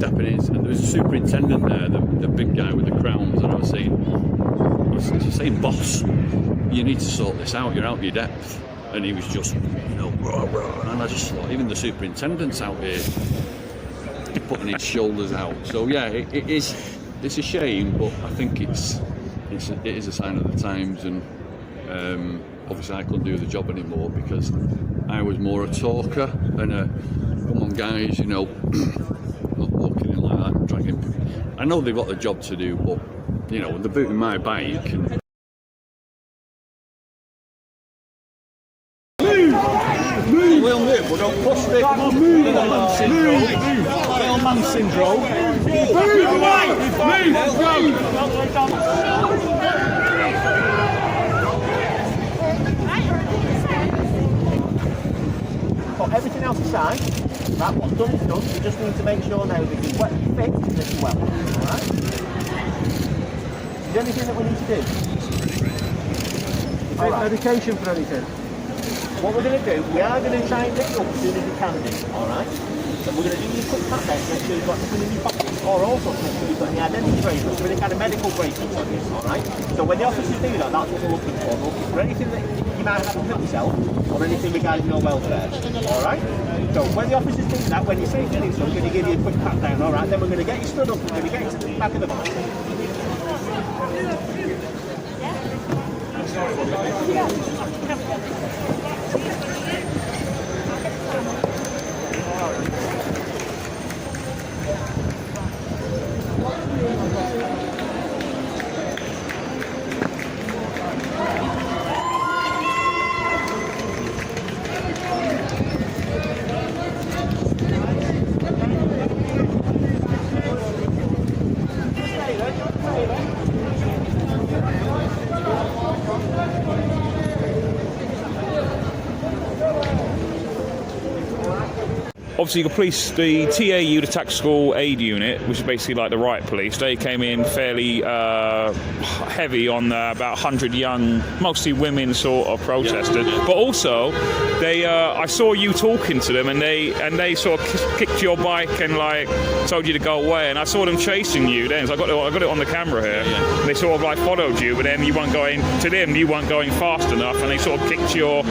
Japanese, and there was a superintendent there, the big guy with the crowns, and I was saying, boss, you need to sort this out, you're out of your depth. And he was just, rah, rah. And I just thought, even the superintendent's out here putting his shoulders out. So yeah, it's a shame, but I think it is a sign of the times, and obviously I couldn't do the job anymore because I was more a talker and a, come on guys, not walking in like that, dragging. I know they've got the job to do, but they're booting my bike. And we'll move, but don't push it. Come on, move. Little man syndrome. Little man syndrome. Put everything else aside. Right, what's done is done. You just need to make sure now that you wet your feet and that you're well. Alright? Is there anything that we need to do? Take medication for anything? What we're going to do, we are going to try and get you up as soon as we can do, alright? So we're going to do you a quick pat down to make sure you've got nothing in your pockets, or also to make sure you've got any identity bracelets or any kind of medical bracelets on you, alright? So when the officers do that, that's what we're looking for. We're looking for anything that you might have to yourself, or anything regarding your welfare, alright? So when the officers do that, when you say anything, so we're going to give you a quick pat down, alright? Then we're going to get you stood up, we're going to get you to the back of the bus. Obviously, the TAU, the Tactical Aid Unit, which is basically like the riot police, they came in fairly heavy on about 100 young, mostly women sort of protesters. Yeah. But also, they I saw you talking to them, and they sort of kicked your bike and like told you to go away. And I saw them chasing you then. So I got it on the camera here. Yeah. They sort of like followed you, but then you weren't going fast enough, and they sort of kicked your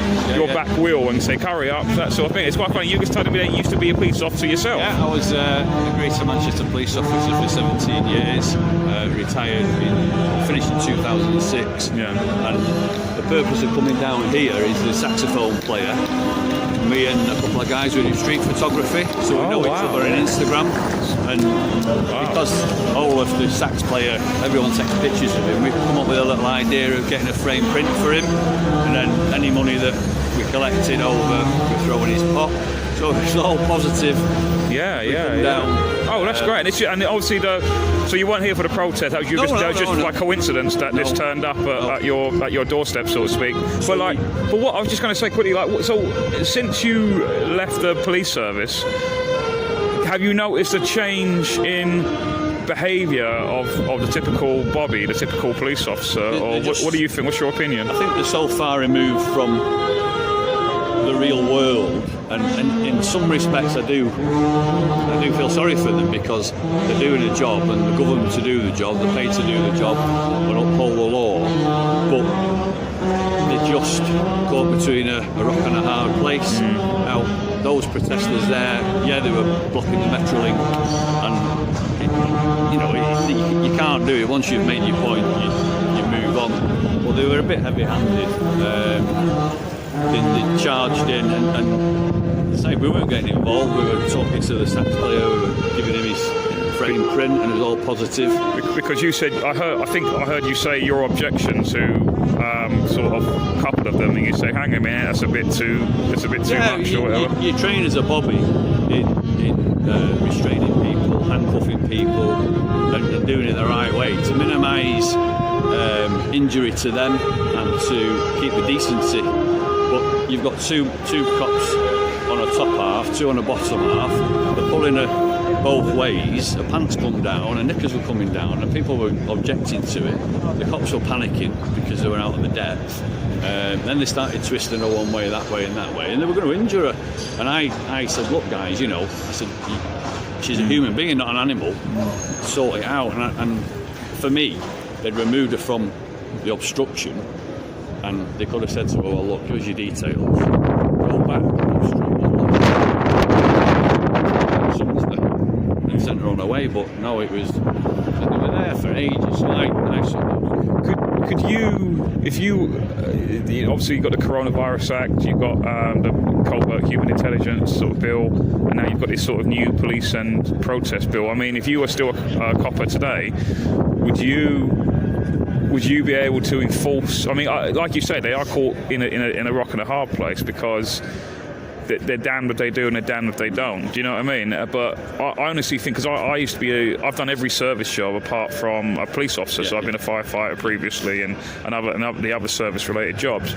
back wheel and say hurry up, that sort of thing. It's quite funny. You just told me that you used to be a police officer yourself. Yeah, I was a Greater Manchester police officer for 17 years, retired, finished in 2006. Yeah. And the purpose of coming down here is the saxophone player. Me and a couple of guys who do street photography, so we know each other on Instagram. And because all of the sax player, everyone takes pictures of him, we've come up with a little idea of getting a frame print for him, and then any money that we collected over, we throw in his pot. So it's all positive. Yeah. Oh, that's great. And obviously, so you weren't here for the protest. That was just by coincidence that this turned up at your doorstep, so to speak. But what I was just going to say quickly, so since you left the police service, have you noticed a change in behaviour of the typical Bobby, the typical police officer, or what do you think? What's your opinion? I think they're so far removed from the real world, and in some respects I do feel sorry for them, because they're doing a job, and the government to do the job, they're paid to do the job and uphold the law, but they're just caught between a rock and a hard place. Now those protesters there, they were blocking the Metrolink, and you can't do it. Once you've made your point, you move on. But they were a bit heavy-handed. They charged in, and say we weren't getting involved. We were talking to the sax player, we were giving him his frame print, and it was all positive. Because you said, I think I heard you say your objection to sort of a couple of them, and you say, hang on a minute, that's a bit too much or whatever. You train as a Bobby in restraining people, handcuffing people, and doing it the right way to minimise injury to them and to keep the decency. But you've got two cops on a top half, two on a bottom half. They're pulling both ways. The pants come down, and knickers were coming down, and people were objecting to it. The cops were panicking because they were out of the depth. Then they started twisting her one way, that way, and that way, and they were going to injure her. And I said, look, guys, I said, She's a human being, not an animal. Sort it out. And for me, they'd removed her from the obstruction, and they could have said to her, well, look, here's your details. Go back, and sent her on her way. But no, it was, they were there for ages. Nice. Could you, if you, obviously you've got the Coronavirus Act, you've got the covert human intelligence sort of bill, and now you've got this sort of new police and protest bill. I mean, if you were still a copper today, would you be able to enforce? I mean, like you say, they are caught in a rock and a hard place, because they're damned if they do and they're damned if they don't. Do you know what I mean? But I honestly think, because I used to be, I've done every service job apart from a police officer, so I've been a firefighter previously and the other service-related jobs.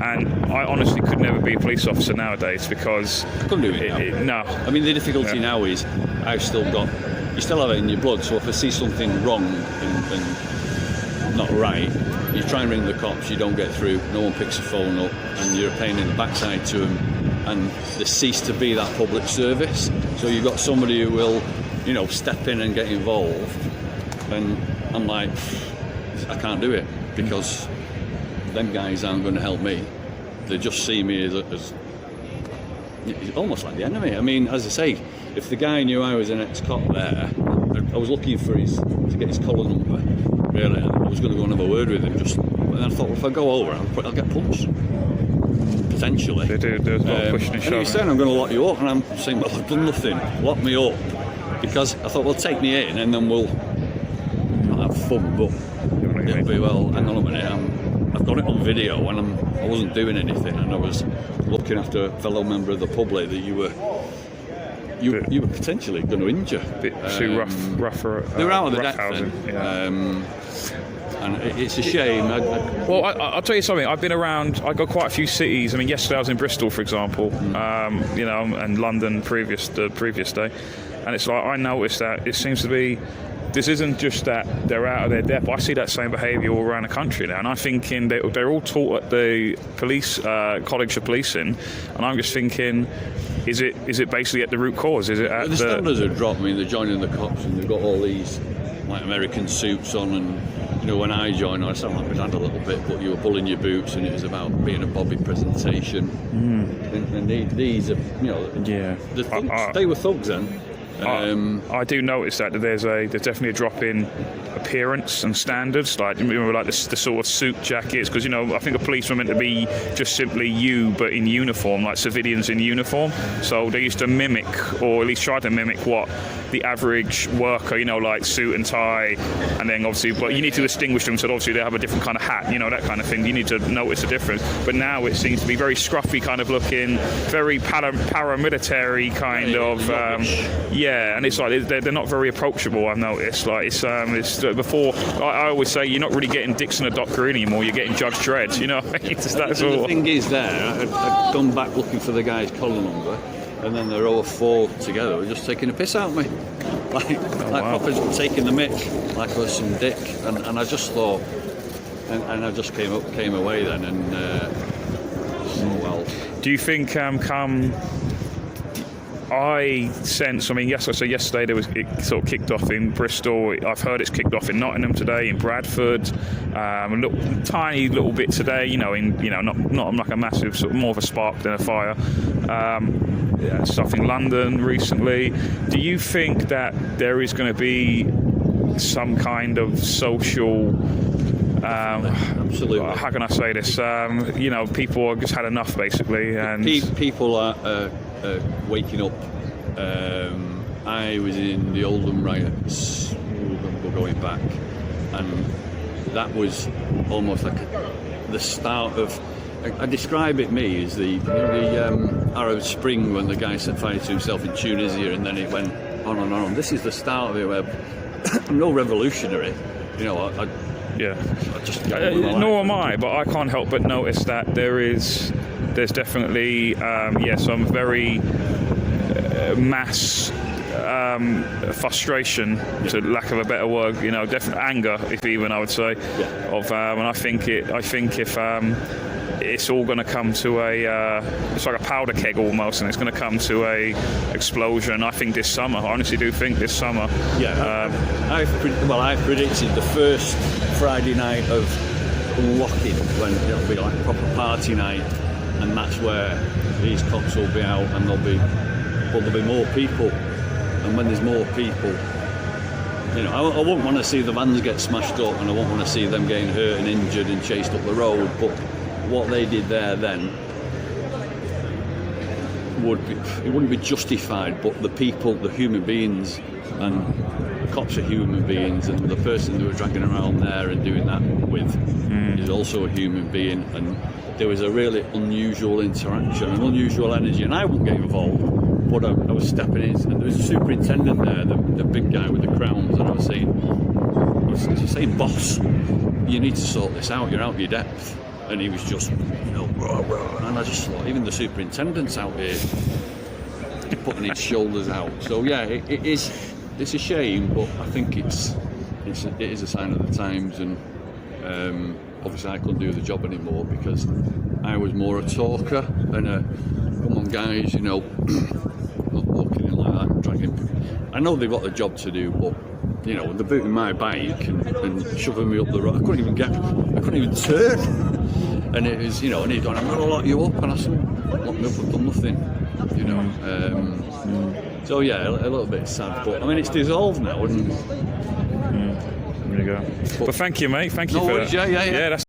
And I honestly could never be a police officer nowadays, because I couldn't do it now. No. I mean, the difficulty now is you still have it in your blood. So if I see something wrong and not right, you try and ring the cops, you don't get through, no one picks the phone up, and you're a pain in the backside to them, and they cease to be that public service. So you've got somebody who will, step in and get involved, and I'm like, I can't do it, because them guys aren't going to help me. They just see me as almost like the enemy. I mean, as I say, if the guy knew I was an ex-cop there, I was looking for to get his collar number, really. I was going to go and have a word with him, and I thought, well, if I go over, I'll get punched. Potentially. There's a lot of pushing and shoving. And he's saying, I'm going to lock you up, and I'm saying, well, I've done nothing. Lock me up. Because I thought, well, take me in, and then we'll not have fun, but it'll be, well, hang on a minute, I've got it on video, and I wasn't doing anything, and I was looking after a fellow member of the public that you were potentially going to injure. A bit too rougher. They were out of the depth then. And it's a shame. Well, I'll tell you something. I've been around. I got quite a few cities. I mean, yesterday I was in Bristol, for example. And London the previous day. And it's like, I noticed that it seems to be. This isn't just that they're out of their depth. I see that same behaviour all around the country now, and I'm thinking they're all taught at the police college of policing, and I'm just thinking, is it basically at the root cause? Is it at the standards have dropped? I mean, they're joining the cops, and they've got all these like American suits on, and when I joined, I sound like we had a little bit, but you were pulling your boots, and it was about being a Bobby presentation. And these are, the thugs, they were thugs then. I do notice that there's definitely a drop in appearance and standards, like the sort of suit jackets, because I think a policeman meant to be just simply you, but in uniform, like civilians in uniform. So they used to mimic, or at least try to mimic, what the average worker, like suit and tie, and then obviously, but you need to distinguish them, so obviously they have a different kind of hat, that kind of thing. You need to notice the difference. But now it seems to be very scruffy kind of looking, very paramilitary kind of. And it's like they're not very approachable. I've noticed. Like it's before. I always say you're not really getting Dixon or Docker anymore. You're getting Judge Dredd. It's that sort. The thing is, I'd gone back looking for the guy's collar number, and then they're all four together. Were just taking a piss out of me, like proper taking the mick, like I was some dick. And I just thought, and I just came away then, and well. Do you think I sense, yesterday it sort of kicked off in Bristol. I've heard it's kicked off in Nottingham today, in Bradford, a tiny little bit today, not like a massive, sort of more of a spark than a fire. Stuff in London recently. Do you think that there is going to be some kind of social... Absolutely. How can I say this? People have just had enough, basically. And people are waking up. I was in the Oldham riots. We're going back, and that was almost like the start of. I describe it as the Arab Spring, when the guy set fire to himself in Tunisia, and then it went on and on. This is the start of it, where I'm no revolutionary, I just nor am I, but I can't help but notice that there's definitely some very mass frustration, to lack of a better word, definite anger, if even I would say, of and I think if it's all going to come to it's like a powder keg almost, and it's going to come to a explosion. I think this summer. I honestly do think this summer. Yeah, I've predicted the first Friday night of unlocking when it'll be like a proper party night, and that's where these cops will be out, and there'll be more people, and when there's more people, you know, I wouldn't want to see the vans get smashed up, and I wouldn't want to see them getting hurt and injured and chased up the road, but what they did there then wouldn't be justified, but the people, the human beings, and the cops are human beings, and the person they were dragging around there and doing that with is also a human being, and there was a really unusual interaction, an unusual energy, and I wouldn't get involved, but I was stepping in, and there was a superintendent there, the big guy with the crowns, and I was saying, boss, you need to sort this out, you're out of your depth. And he was just, you know, rah, rah, and I just thought, even the superintendent's out here putting his shoulders out. So yeah, it's a shame, but I think it is a sign of the times, and obviously I couldn't do the job anymore because I was more a talker and a, come on guys, you know, not walking in like that, dragging. I know they've got a job to do, but you know, they're booting my bike and shoving me up the road. I couldn't even turn. And it was, you know, and he'd gone, I'm going to lock you up. And I said, lock me up, I've done nothing. You know. So yeah, a little bit sad. But I mean, it's dissolved now. And there you go. But thank you, mate. Thank you no for worries, that. Yeah, that's